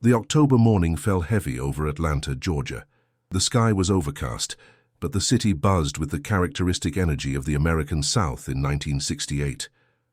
The October morning fell heavy over Atlanta, Georgia. The sky was overcast, but the city buzzed with the characteristic energy of the American South in 1968.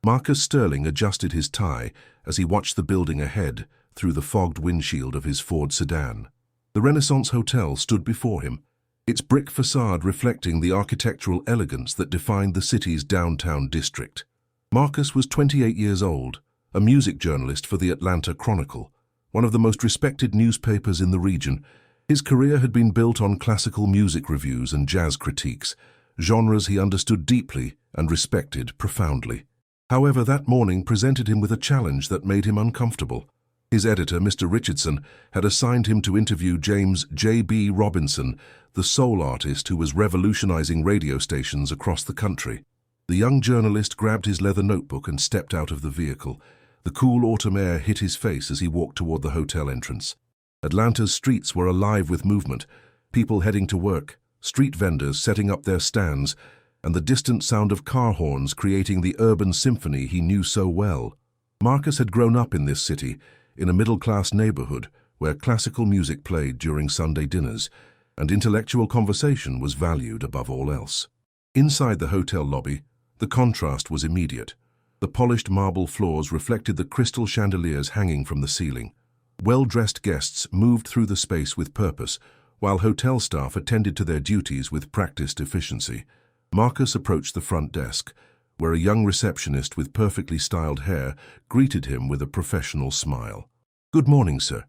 Marcus Sterling adjusted his tie as he watched the building ahead through the fogged windshield of his Ford sedan. The Renaissance Hotel stood before him, its brick facade reflecting the architectural elegance that defined the city's downtown district. Marcus was 28 years old, a music journalist for the Atlanta Chronicle, one of the most respected newspapers in the region. His career had been built on classical music reviews and jazz critiques, genres he understood deeply and respected profoundly. However, that morning presented him with a challenge that made him uncomfortable. His editor, Mr. Richardson, had assigned him to interview James J.B. Robinson, the soul artist who was revolutionizing radio stations across the country. The young journalist grabbed his leather notebook and stepped out of the vehicle. The cool autumn air hit his face as he walked toward the hotel entrance. Atlanta's streets were alive with movement, people heading to work, street vendors setting up their stands, and the distant sound of car horns creating the urban symphony he knew so well. Marcus had grown up in this city, in a middle-class neighborhood where classical music played during Sunday dinners, and intellectual conversation was valued above all else. Inside the hotel lobby, the contrast was immediate. The polished marble floors reflected the crystal chandeliers hanging from the ceiling. Well-dressed guests moved through the space with purpose, while hotel staff attended to their duties with practiced efficiency. Marcus approached the front desk, where a young receptionist with perfectly styled hair greeted him with a professional smile. "Good morning, sir.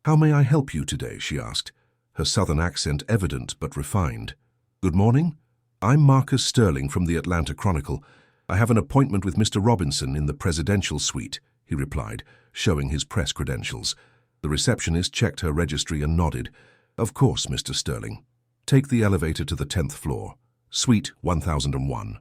How may I help you today?" she asked, her southern accent evident but refined. "Good morning. I'm Marcus Sterling from the Atlanta Chronicle. I have an appointment with Mr. Robinson in the presidential suite," he replied, showing his press credentials. The receptionist checked her registry and nodded. "Of course, Mr. Sterling. Take the elevator to the 10th floor, suite 1001.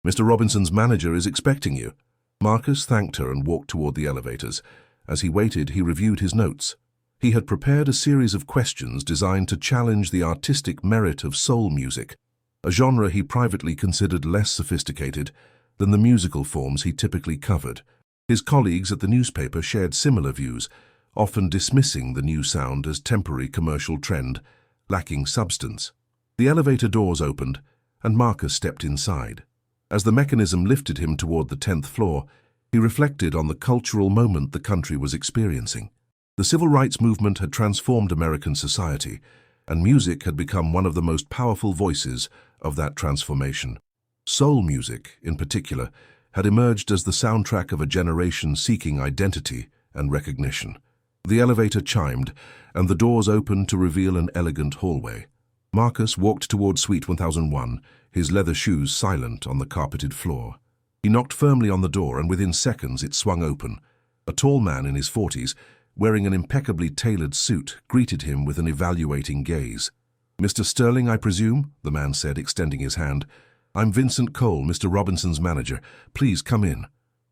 Mr. Robinson's manager is expecting you." Marcus thanked her and walked toward the elevators. As he waited, he reviewed his notes. He had prepared a series of questions designed to challenge the artistic merit of soul music, a genre he privately considered less sophisticated than the musical forms he typically covered. His colleagues at the newspaper shared similar views, often dismissing the new sound as temporary commercial trend, lacking substance. The elevator doors opened, and Marcus stepped inside. As the mechanism lifted him toward the 10th floor, he reflected on the cultural moment the country was experiencing. The civil rights movement had transformed American society, and music had become one of the most powerful voices of that transformation. Soul music, in particular, had emerged as the soundtrack of a generation seeking identity and recognition. The elevator chimed, and the doors opened to reveal an elegant hallway. Marcus walked toward Suite 1001, his leather shoes silent on the carpeted floor. He knocked firmly on the door, and within seconds it swung open. A tall man in his 40s, wearing an impeccably tailored suit, greeted him with an evaluating gaze. "Mr. Sterling, I presume?" the man said, extending his hand. "I'm Vincent Cole, Mr. Robinson's manager. Please come in."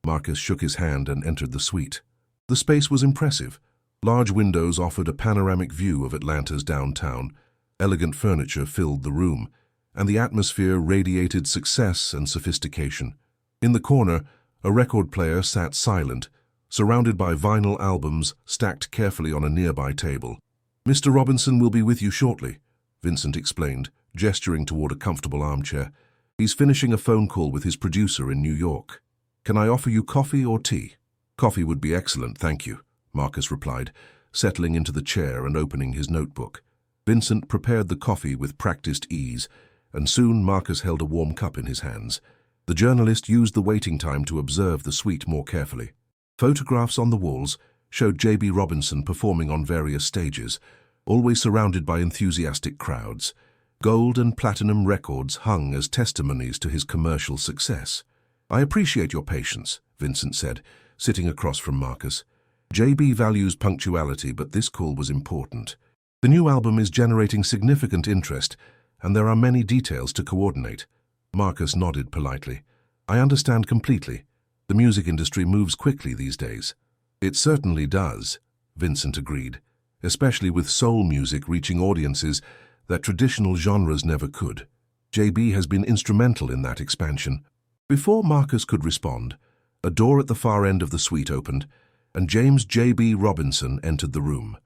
Marcus shook his hand and entered the suite. The space was impressive. Large windows offered a panoramic view of Atlanta's downtown. Elegant furniture filled the room, and the atmosphere radiated success and sophistication. In the corner, a record player sat silent, surrounded by vinyl albums stacked carefully on a nearby table. "Mr. Robinson will be with you shortly," Vincent explained, gesturing toward a comfortable armchair. "He's finishing a phone call with his producer in New York. Can I offer you coffee or tea?" "Coffee would be excellent, thank you," Marcus replied, settling into the chair and opening his notebook. Vincent prepared the coffee with practiced ease, and soon Marcus held a warm cup in his hands. The journalist used the waiting time to observe the suite more carefully. Photographs on the walls showed J.B. Robinson performing on various stages, always surrounded by enthusiastic crowds. Gold and platinum records hung as testimonies to his commercial success. "I appreciate your patience," Vincent said, sitting across from Marcus. "J.B. values punctuality, but this call was important. The new album is generating significant interest, and there are many details to coordinate." Marcus nodded politely. "I understand completely. The music industry moves quickly these days." "It certainly does," Vincent agreed, "especially with soul music reaching audiences that traditional genres never could. JB has been instrumental in that expansion." Before Marcus could respond, a door at the far end of the suite opened, and James J.B. Robinson entered the room.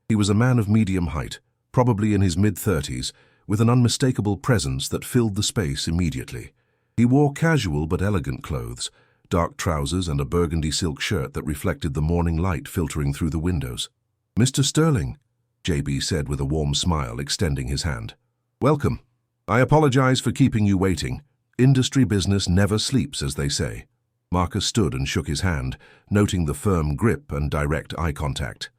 He was a man of medium height, probably in his mid-30s, with an unmistakable presence that filled the space immediately. He wore casual but elegant clothes, dark trousers and a burgundy silk shirt that reflected the morning light filtering through the windows. "Mr. Sterling," JB said with a warm smile, extending his hand. "Welcome. I apologize for keeping you waiting. Industry business never sleeps, as they say." Marcus stood and shook his hand, noting the firm grip and direct eye contact.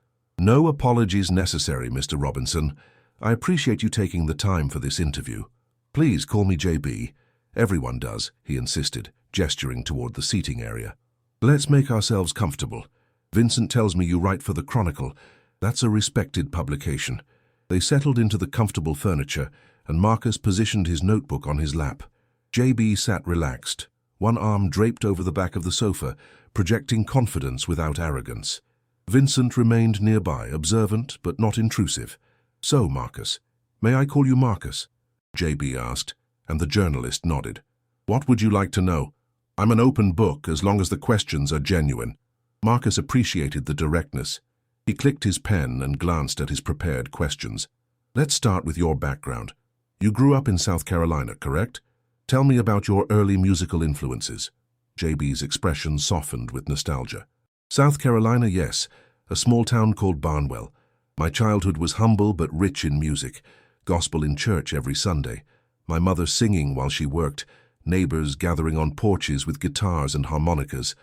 "No apologies necessary, Mr. Robinson. I appreciate you taking the time for this interview. Please call me JB. Everyone does," he insisted, gesturing toward the seating area. "Let's make ourselves comfortable. Vincent tells me you write for the Chronicle. That's a respected publication." They settled into the comfortable furniture, and Marcus positioned his notebook on his lap. JB sat relaxed, one arm draped over the back of the sofa, projecting confidence without arrogance. Vincent remained nearby, observant but not intrusive. "So, Marcus, may I call you Marcus?" JB asked, and the journalist nodded. "What would you like to know? I'm an open book as long as the questions are genuine." Marcus appreciated the directness. He clicked his pen and glanced at his prepared questions. "Let's start with your background. You grew up in South Carolina, correct? Tell me about your early musical influences." JB's expression softened with nostalgia. "South Carolina, yes. A small town called Barnwell. My childhood was humble but rich in music. Gospel in church every Sunday. My mother singing while she worked. Neighbors gathering on porches with guitars and harmonicas.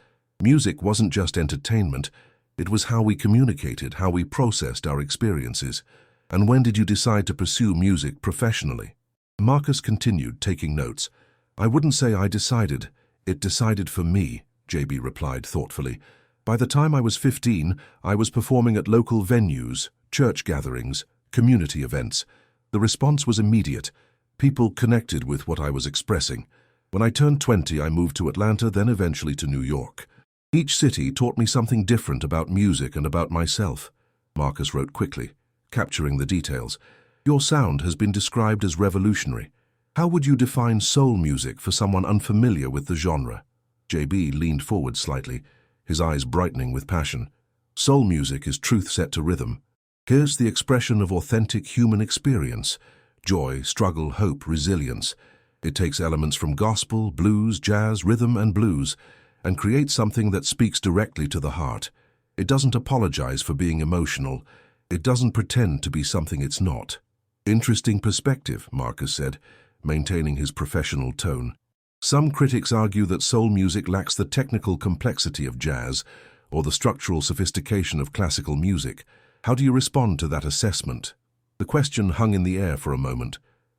Music wasn't just entertainment. It was how we communicated, how we processed our experiences." "And when did you decide to pursue music professionally?" Marcus continued, taking notes. "I wouldn't say I decided. It decided for me," JB replied thoughtfully. "By the time I was 15, I was performing at local venues, church gatherings, community events. The response was immediate. People connected with what I was expressing. When I turned 20, I moved to Atlanta, then eventually to New York. Each city taught me something different about music and about myself." Marcus wrote quickly, capturing the details. "Your sound has been described as revolutionary. How would you define soul music for someone unfamiliar with the genre?" JB leaned forward slightly, his eyes brightening with passion. "Soul music is truth set to rhythm. Here's the expression of authentic human experience: joy, struggle, hope, resilience. It takes elements from gospel, blues, jazz, rhythm, and blues, and creates something that speaks directly to the heart. It doesn't apologize for being emotional. It doesn't pretend to be something it's not." "Interesting perspective," Marcus said, maintaining his professional tone. "Some critics argue that soul music lacks the technical complexity of jazz or the structural sophistication of classical music. How do you respond to that assessment?" The question hung in the air for a moment.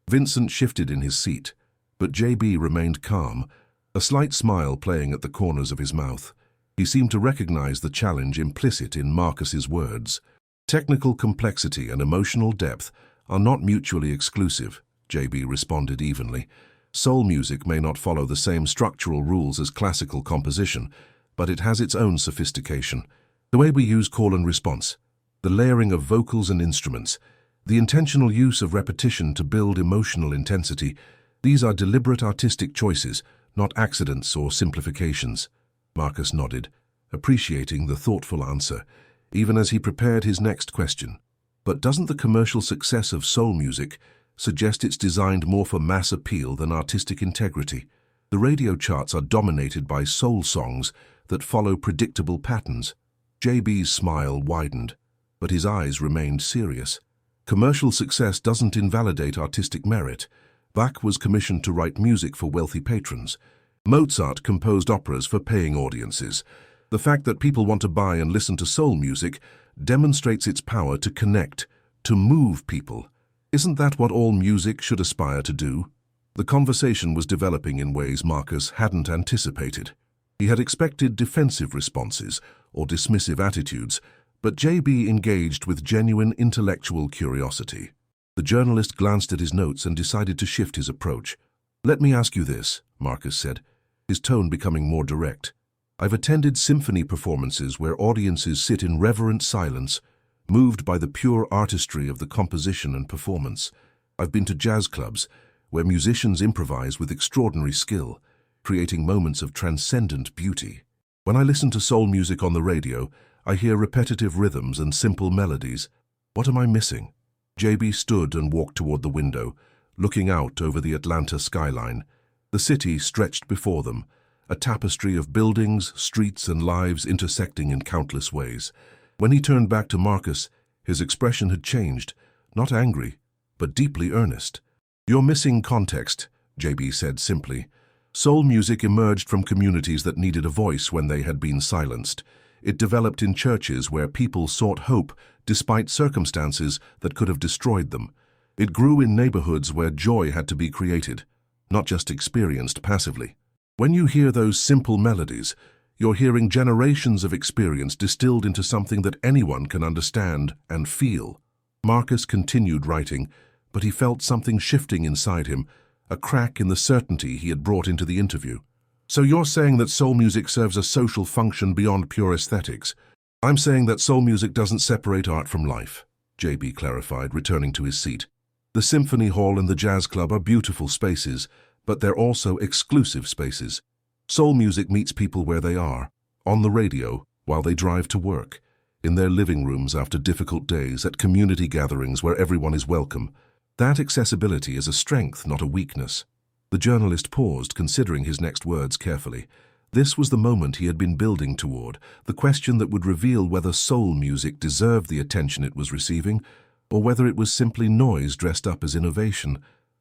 Vincent shifted in his seat, but JB remained calm, a slight smile playing at the corners of his mouth. He seemed to recognize the challenge implicit in Marcus's words. "Technical complexity and emotional depth are not mutually exclusive," JB responded evenly. "Soul music may not follow the same structural rules as classical composition, but it has its own sophistication. The way we use call and response, the layering of vocals and instruments, the intentional use of repetition to build emotional intensity, these are deliberate artistic choices, not accidents or simplifications." Marcus nodded, appreciating the thoughtful answer, even as he prepared his next question. "But doesn't the commercial success of soul music suggest it's designed more for mass appeal than artistic integrity? The radio charts are dominated by soul songs that follow predictable patterns." JB's smile widened, but his eyes remained serious. "Commercial success doesn't invalidate artistic merit. Bach was commissioned to write music for wealthy patrons. Mozart composed operas for paying audiences. The fact that people want to buy and listen to soul music demonstrates its power to connect, to move people. Isn't that what all music should aspire to do?" The conversation was developing in ways Marcus hadn't anticipated. He had expected defensive responses or dismissive attitudes, but JB engaged with genuine intellectual curiosity. The journalist glanced at his notes and decided to shift his approach. "Let me ask you this," Marcus said, his tone becoming more direct. "I've attended symphony performances where audiences sit in reverent silence, moved by the pure artistry of the composition and performance. I've been to jazz clubs where musicians improvise with extraordinary skill, creating moments of transcendent beauty. When I listen to soul music on the radio, I hear repetitive rhythms and simple melodies. What am I missing? JB stood and walked toward the window, looking out over the Atlanta skyline. The city stretched before them, a tapestry of buildings, streets, and lives intersecting in countless ways. When he turned back to Marcus, his expression had changed, not angry, but deeply earnest. "You're missing context," JB said simply. Soul music emerged from communities that needed a voice when they had been silenced. It developed in churches where people sought hope despite circumstances that could have destroyed them. It grew in neighborhoods where joy had to be created, not just experienced passively. When you hear those simple melodies, you're hearing generations of experience distilled into something that anyone can understand and feel. Marcus continued writing, but he felt something shifting inside him, a crack in the certainty he had brought into the interview. "So you're saying that soul music serves a social function beyond pure aesthetics?" "I'm saying that soul music doesn't separate art from life," JB clarified, returning to his seat. "The symphony hall and the jazz club are beautiful spaces, but they're also exclusive spaces. Soul music meets people where they are, on the radio, while they drive to work, in their living rooms after difficult days, at community gatherings where everyone is welcome. That accessibility is a strength, not a weakness." The journalist paused, considering his next words carefully. This was the moment he had been building toward, the question that would reveal whether soul music deserved the attention it was receiving, or whether it was simply noise dressed up as innovation.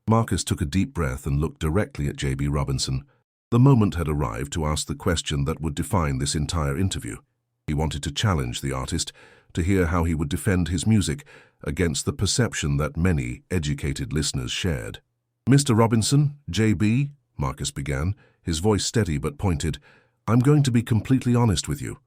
Marcus took a deep breath and looked directly at JB Robinson. The moment had arrived to ask the question that would define this entire interview. He wanted to challenge the artist, to hear how he would defend his music against the perception that many educated listeners shared. "Mr. Robinson, JB," Marcus began, his voice steady but pointed, "I'm going to be completely honest with you.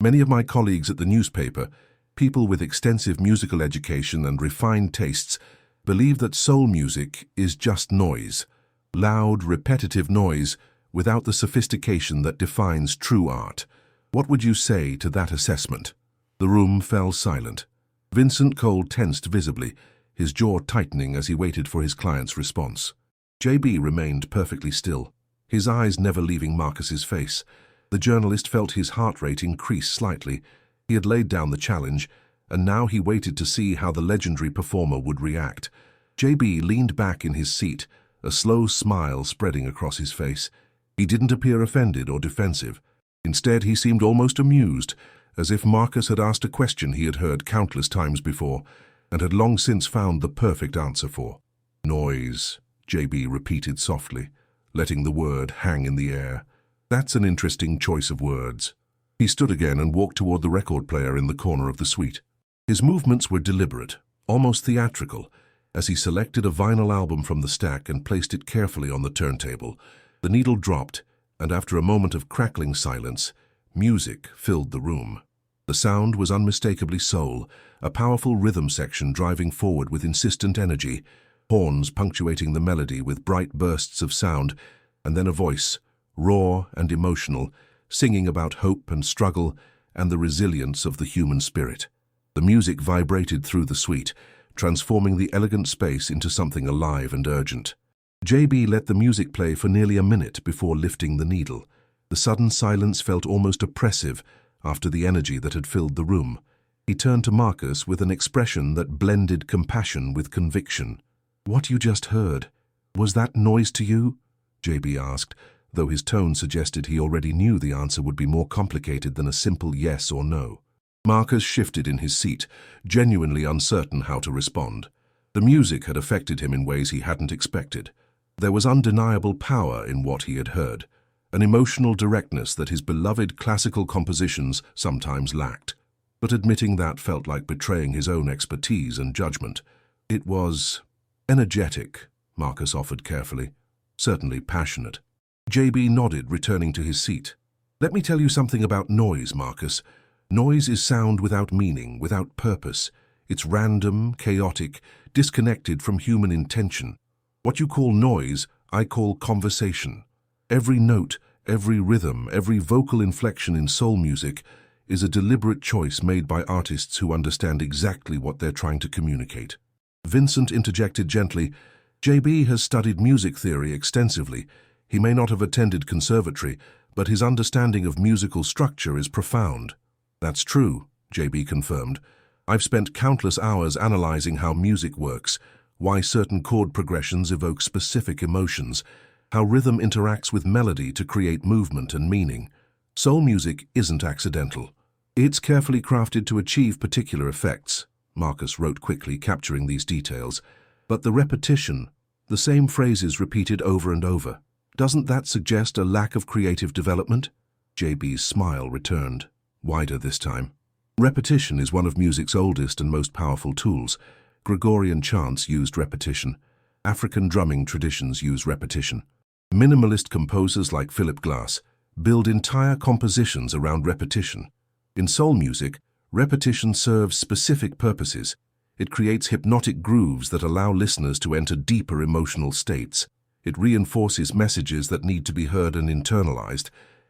Many of my colleagues at the newspaper, people with extensive musical education and refined tastes, believe that soul music is just noise, loud, repetitive noise, without the sophistication that defines true art. What would you say to that assessment?" The room fell silent. Vincent Cole tensed visibly, his jaw tightening as he waited for his client's response. JB remained perfectly still, his eyes never leaving Marcus's face. The journalist felt his heart rate increase slightly. He had laid down the challenge, and now he waited to see how the legendary performer would react. JB leaned back in his seat, a slow smile spreading across his face. He didn't appear offended or defensive. Instead, he seemed almost amused, as if Marcus had asked a question he had heard countless times before, and had long since found the perfect answer for. "Noise," JB repeated softly, letting the word hang in the air. "That's an interesting choice of words." He stood again and walked toward the record player in the corner of the suite. His movements were deliberate, almost theatrical, as he selected a vinyl album from the stack and placed it carefully on the turntable. The needle dropped, and after a moment of crackling silence, music filled the room. The sound was unmistakably soul, a powerful rhythm section driving forward with insistent energy, horns punctuating the melody with bright bursts of sound, and then a voice, raw and emotional, singing about hope and struggle and the resilience of the human spirit. The music vibrated through the suite, transforming the elegant space into something alive and urgent. JB let the music play for nearly a minute before lifting the needle. The sudden silence felt almost oppressive after the energy that had filled the room. He turned to Marcus with an expression that blended compassion with conviction. "What you just heard, was that noise to you?" JB asked, though his tone suggested he already knew the answer would be more complicated than a simple yes or no. Marcus shifted in his seat, genuinely uncertain how to respond. The music had affected him in ways he hadn't expected. There was undeniable power in what he had heard, an emotional directness that his beloved classical compositions sometimes lacked. But admitting that felt like betraying his own expertise and judgment. "It was energetic," Marcus offered carefully. "Certainly passionate." JB nodded, returning to his seat. "Let me tell you something about noise, Marcus. Noise is sound without meaning, without purpose. It's random, chaotic, disconnected from human intention. What you call noise, I call conversation. Every note, every rhythm, every vocal inflection in soul music is a deliberate choice made by artists who understand exactly what they're trying to communicate." Vincent interjected gently, "JB has studied music theory extensively. He may not have attended conservatory, but his understanding of musical structure is profound." "That's true," JB confirmed. I've spent countless hours analyzing how music works, why certain chord progressions evoke specific emotions, how rhythm interacts with melody to create movement and meaning. Soul music isn't accidental. It's carefully crafted to achieve particular effects, Marcus wrote quickly, capturing these details. But the repetition, the same phrases repeated over and over, doesn't that suggest a lack of creative development? JB's smile returned, wider this time. Repetition is one of music's oldest and most powerful tools. Gregorian chants used repetition. African drumming traditions use repetition. Minimalist composers like Philip Glass build entire compositions around repetition. In soul music, repetition serves specific purposes. It creates hypnotic grooves that allow listeners to enter deeper emotional states. It reinforces messages that need to be heard and internalized,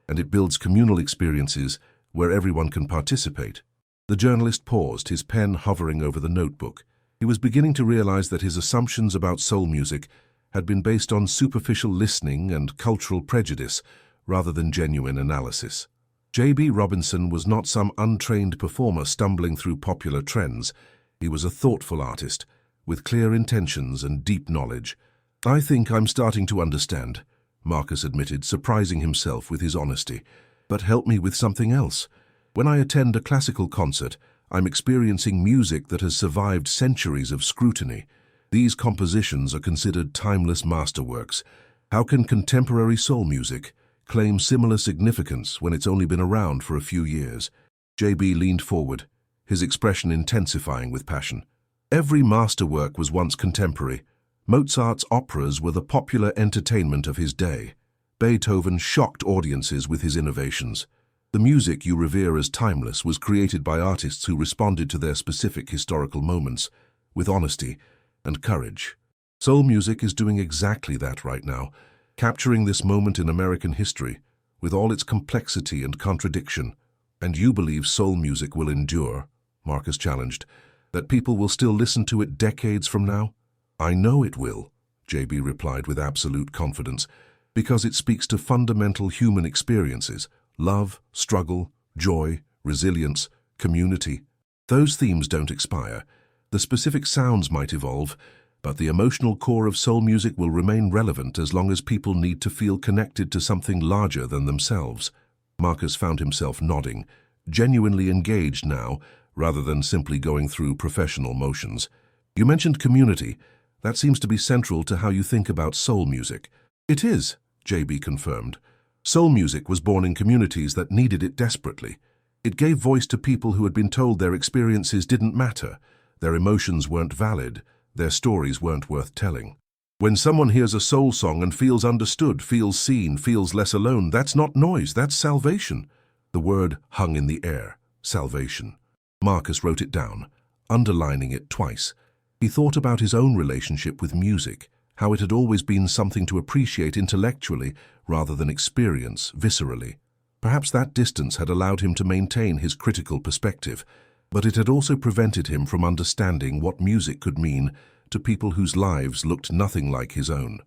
and it builds communal experiences where everyone can participate. The journalist paused, his pen hovering over the notebook. He was beginning to realize that his assumptions about soul music had been based on superficial listening and cultural prejudice rather than genuine analysis. J.B. Robinson was not some untrained performer stumbling through popular trends. He was a thoughtful artist, with clear intentions and deep knowledge. "I think I'm starting to understand," Marcus admitted, surprising himself with his honesty. "But help me with something else. When I attend a classical concert, I'm experiencing music that has survived centuries of scrutiny. These compositions are considered timeless masterworks. How can contemporary soul music claim similar significance when it's only been around for a few years?" JB leaned forward, his expression intensifying with passion. "Every masterwork was once contemporary. Mozart's operas were the popular entertainment of his day. Beethoven shocked audiences with his innovations. The music you revere as timeless was created by artists who responded to their specific historical moments with honesty and courage. Soul music is doing exactly that right now, capturing this moment in American history with all its complexity and contradiction. And you believe soul music will endure?" Marcus challenged. "That people will still listen to it decades from now?" "I know it will," JB replied with absolute confidence, "because it speaks to fundamental human experiences. Love, struggle, joy, resilience, community. Those themes don't expire. The specific sounds might evolve, but the emotional core of soul music will remain relevant as long as people need to feel connected to something larger than themselves." Marcus found himself nodding, genuinely engaged now, rather than simply going through professional motions. "You mentioned community. That seems to be central to how you think about soul music." "It is," JB confirmed. "Soul music was born in communities that needed it desperately. It gave voice to people who had been told their experiences didn't matter, their emotions weren't valid, their stories weren't worth telling. When someone hears a soul song and feels understood, feels seen, feels less alone, that's not noise, that's salvation." The word hung in the air, salvation. Marcus wrote it down, underlining it twice. He thought about his own relationship with music, how it had always been something to appreciate intellectually rather than experience viscerally. Perhaps that distance had allowed him to maintain his critical perspective, but it had also prevented him from understanding what music could mean to people whose lives looked nothing like his own.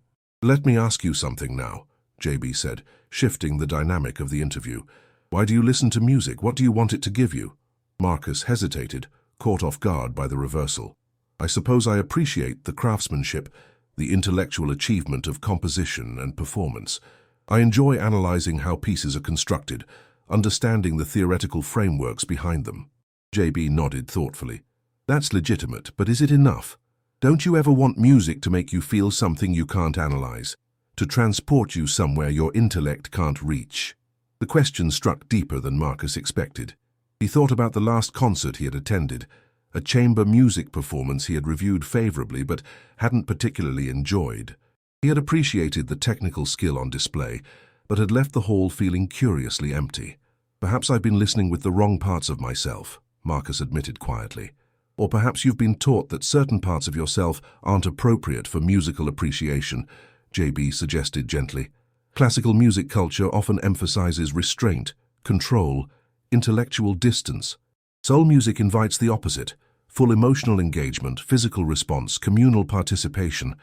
"Let me ask you something now," JB said, shifting the dynamic of the interview. "Why do you listen to music? What do you want it to give you?" Marcus hesitated, caught off guard by the reversal. "I suppose I appreciate the craftsmanship, the intellectual achievement of composition and performance. I enjoy analyzing how pieces are constructed, understanding the theoretical frameworks behind them." JB nodded thoughtfully. "That's legitimate, but is it enough? Don't you ever want music to make you feel something you can't analyze, to transport you somewhere your intellect can't reach?" The question struck deeper than Marcus expected. He thought about the last concert he had attended, a chamber music performance he had reviewed favorably but hadn't particularly enjoyed. He had appreciated the technical skill on display, but had left the hall feeling curiously empty. "Perhaps I've been listening with the wrong parts of myself," Marcus admitted quietly. "Or perhaps you've been taught that certain parts of yourself aren't appropriate for musical appreciation," JB suggested gently. "Classical music culture often emphasizes restraint, control, intellectual distance. Soul music invites the opposite, full emotional engagement, physical response, communal participation.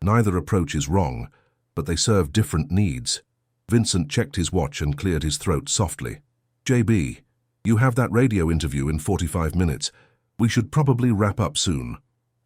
Neither approach is wrong, but they serve different needs." Vincent checked his watch and cleared his throat softly. "JB, you have that radio interview in 45 minutes. We should probably wrap up soon.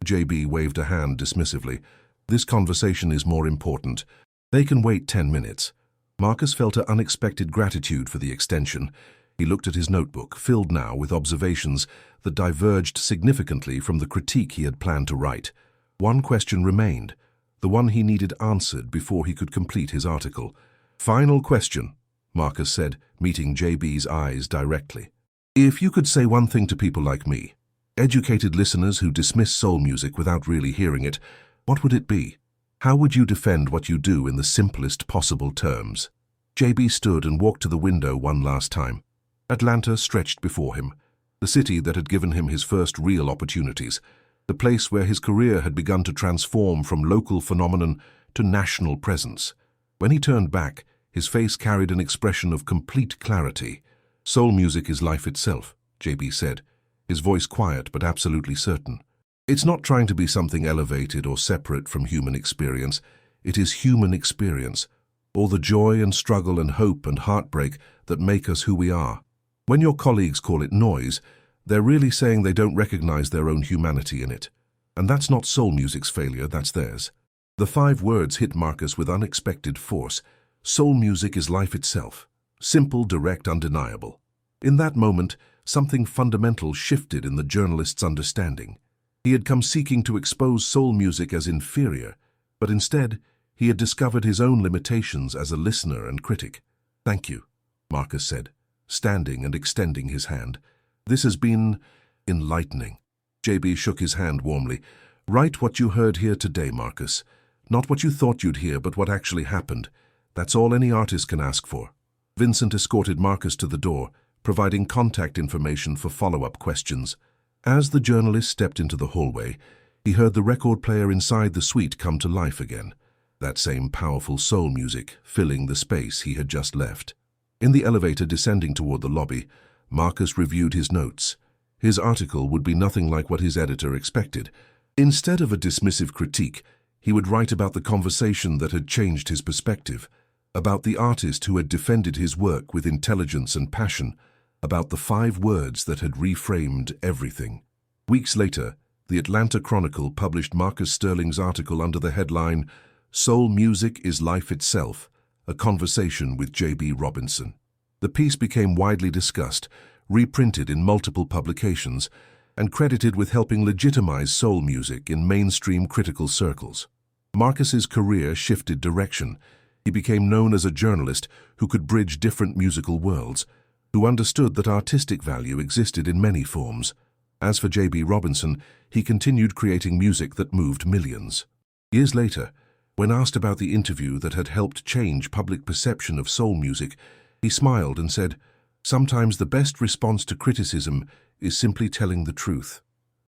JB waved a hand dismissively. This conversation is more important. They can wait 10 minutes. Marcus felt an unexpected gratitude for the extension. He looked at his notebook, filled now with observations that diverged significantly from the critique he had planned to write. One question remained, the one he needed answered before he could complete his article. Final question, Marcus said, meeting JB's eyes directly. If you could say one thing to people like me, educated listeners who dismiss soul music without really hearing it, what would it be? How would you defend what you do in the simplest possible terms? JB stood and walked to the window one last time. Atlanta stretched before him, the city that had given him his first real opportunities, the place where his career had begun to transform from local phenomenon to national presence. When he turned back, his face carried an expression of complete clarity. Soul music is life itself, JB said, his voice quiet but absolutely certain. It's not trying to be something elevated or separate from human experience. It is human experience, all the joy and struggle and hope and heartbreak that make us who we are. When your colleagues call it noise, they're really saying they don't recognize their own humanity in it. And that's not soul music's failure, that's theirs. The 5 words hit Marcus with unexpected force. Soul music is life itself. Simple, direct, undeniable. In that moment, something fundamental shifted in the journalist's understanding. He had come seeking to expose soul music as inferior, but instead, he had discovered his own limitations as a listener and critic. Thank you, Marcus said, standing and extending his hand. This has been enlightening. JB shook his hand warmly. Write what you heard here today, Marcus. Not what you thought you'd hear, but what actually happened. That's all any artist can ask for. Vincent escorted Marcus to the door, providing contact information for follow-up questions. As the journalist stepped into the hallway, he heard the record player inside the suite come to life again. That same powerful soul music filling the space he had just left. In the elevator descending toward the lobby, Marcus reviewed his notes. His article would be nothing like what his editor expected. Instead of a dismissive critique, he would write about the conversation that had changed his perspective, about the artist who had defended his work with intelligence and passion, about the 5 words that had reframed everything. Weeks later, the Atlanta Chronicle published Marcus Sterling's article under the headline, Soul Music is Life Itself, a Conversation with J.B. Robinson. The piece became widely discussed, reprinted in multiple publications, and credited with helping legitimize soul music in mainstream critical circles. Marcus's career shifted direction. He became known as a journalist who could bridge different musical worlds, who understood that artistic value existed in many forms. As for J.B. Robinson, he continued creating music that moved millions. Years later, when asked about the interview that had helped change public perception of soul music, he smiled and said, "Sometimes the best response to criticism is simply telling the truth."